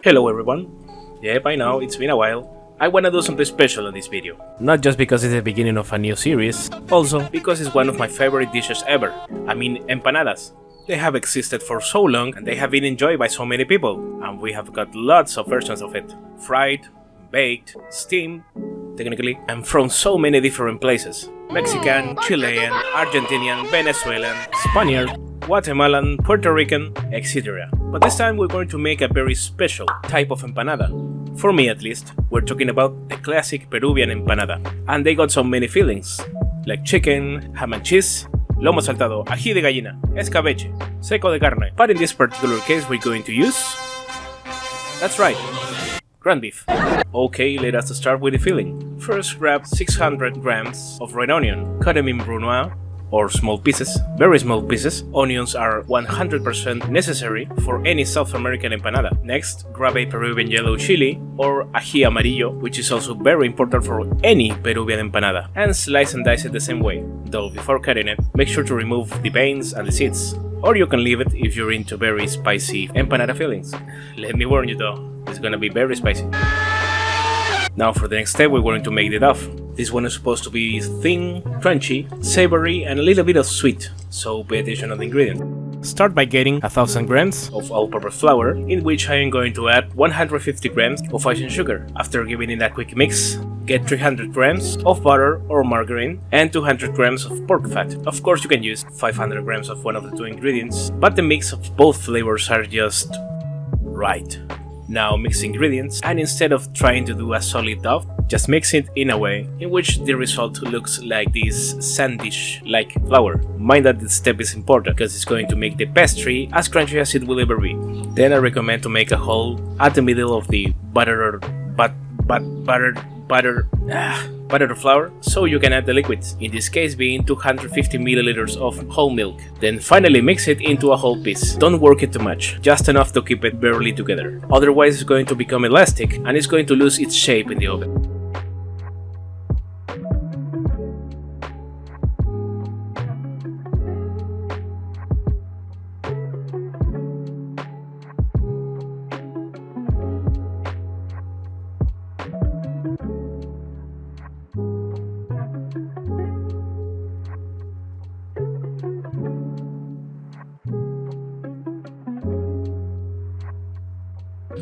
Hello everyone. Yeah, by now it's been a while. I wanna do something special in this video. Not just because it's the beginning of a new series, also because it's one of my favorite dishes ever. I mean empanadas. They have existed for so long and they have been enjoyed by so many people, and we have got lots of versions of it. Fried, baked, steamed, technically, and from so many different places. Mexican, Chilean, Argentinian, Venezuelan, Spaniard, Guatemalan, Puerto Rican, etc. But this time we're going to make a very special type of empanada. For me at least, we're talking about the classic Peruvian empanada. And they got so many fillings, like chicken, ham and cheese, lomo saltado, ají de gallina, escabeche, seco de carne. But in this particular case we're going to use... that's right, ground beef. Okay, let us start with the filling. First grab 600 grams of red onion, cut them in brunoise, or small pieces, very small pieces. Onions are 100% necessary for any South American empanada. Next, grab a Peruvian yellow chili or ají amarillo, which is also very important for any Peruvian empanada, and slice and dice it the same way, though before cutting it, make sure to remove the veins and the seeds. Or you can leave it if you're into very spicy empanada fillings. Let me warn you though, it's gonna be very spicy. Now for the next step, we're going to make the dough. This one is supposed to be thin, crunchy, savory, and a little bit of sweet, so pay attention to the ingredients. Start by getting 1000 grams of all-purpose flour, in which I am going to add 150 grams of icing sugar. After giving it a quick mix, get 300 grams of butter or margarine and 200 grams of pork fat. Of course you can use 500 grams of one of the two ingredients, but the mix of both flavors are just right. Now mix ingredients, and instead of trying to do a solid dough, just mix it in a way in which the result looks like this sandish-like flour. Mind that this step is important because it's going to make the pastry as crunchy as it will ever be. Then I recommend to make a hole at the middle of the buttered flour, so you can add the liquids, in this case being 250 milliliters of whole milk. Then finally mix it into a whole piece. Don't work it too much, just enough to keep it barely together. Otherwise it's going to become elastic and it's going to lose its shape in the oven.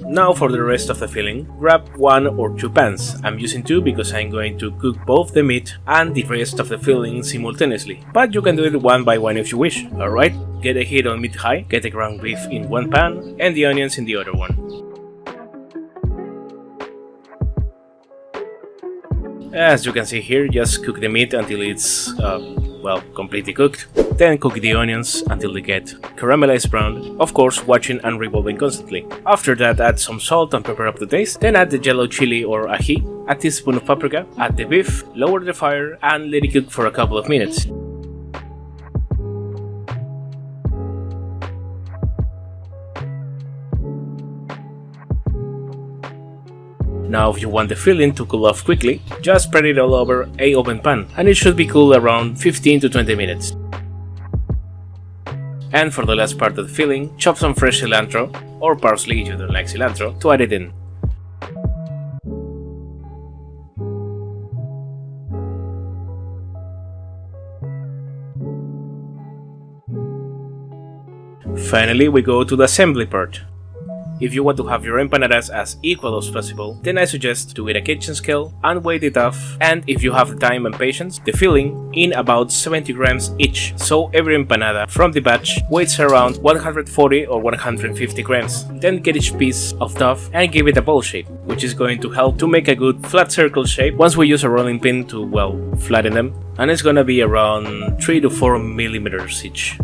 Now for the rest of the filling, grab 1 or 2 pans. I'm using 2 because I'm going to cook both the meat and the rest of the filling simultaneously, but you can do it one by one if you wish. Alright, get the heat on mid-high, get the ground beef in one pan and the onions in the other one. As you can see here, just cook the meat until it's completely cooked. Then cook the onions until they get caramelized brown, of course watching and revolving constantly. After that, add some salt and pepper up to taste, then add the yellow chili or ají, a teaspoon of paprika, add the beef, lower the fire and let it cook for a couple of minutes. Now if you want the filling to cool off quickly, just spread it all over a open pan and it should be cool around 15 to 20 minutes. And for the last part of the filling, chop some fresh cilantro, or parsley if you don't like cilantro, to add it in. Finally we go to the assembly part. If you want to have your empanadas as equal as possible, then I suggest to get a kitchen scale and weigh it off, and if you have the time and patience, the filling in about 70 grams each, so every empanada from the batch weighs around 140 or 150 grams. Then get each piece of dough and give it a bowl shape, which is going to help to make a good flat circle shape once we use a rolling pin to, flatten them, and it's gonna be around 3 to 4 millimeters each.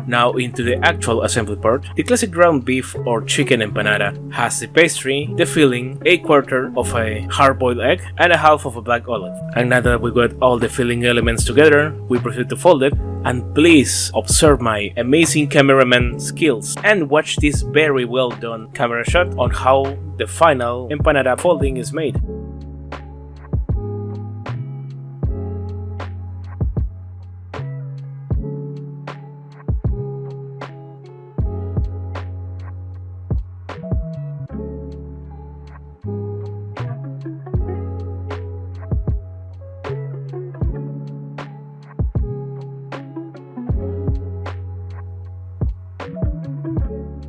Now into the actual assembly part. The classic ground beef or chicken empanada has the pastry, the filling, a quarter of a hard-boiled egg, and a half of a black olive. And now that we got all the filling elements together, we proceed to fold it. And please observe my amazing cameraman skills and watch this very well done camera shot on how the final empanada folding is made.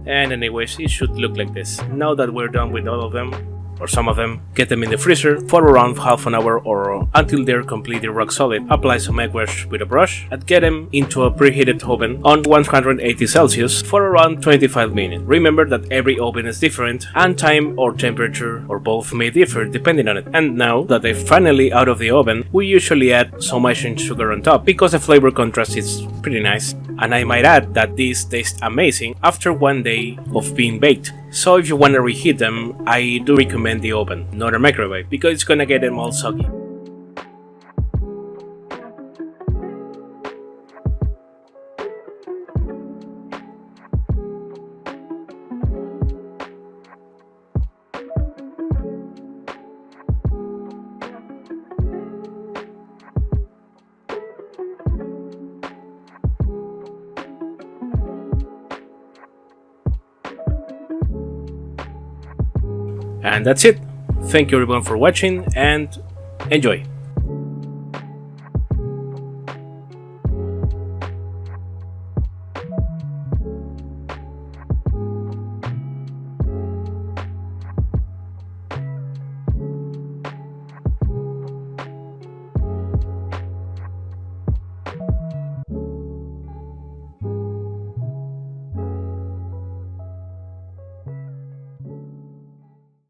And anyways, it should look like this. Now that we're done with all of them, or some of them, get them in the freezer for around half an hour or until they're completely rock solid. Apply some egg wash with a brush and get them into a preheated oven on 180 Celsius for around 25 minutes. Remember that every oven is different and time or temperature or both may differ depending on it. And now that they're finally out of the oven, we usually add some icing sugar on top because the flavor contrast is pretty nice. And I might add that these taste amazing after one day of being baked. So if you want to reheat them, I do recommend the oven, not a microwave, because it's gonna get them all soggy. And that's it. Thank you everyone for watching and enjoy!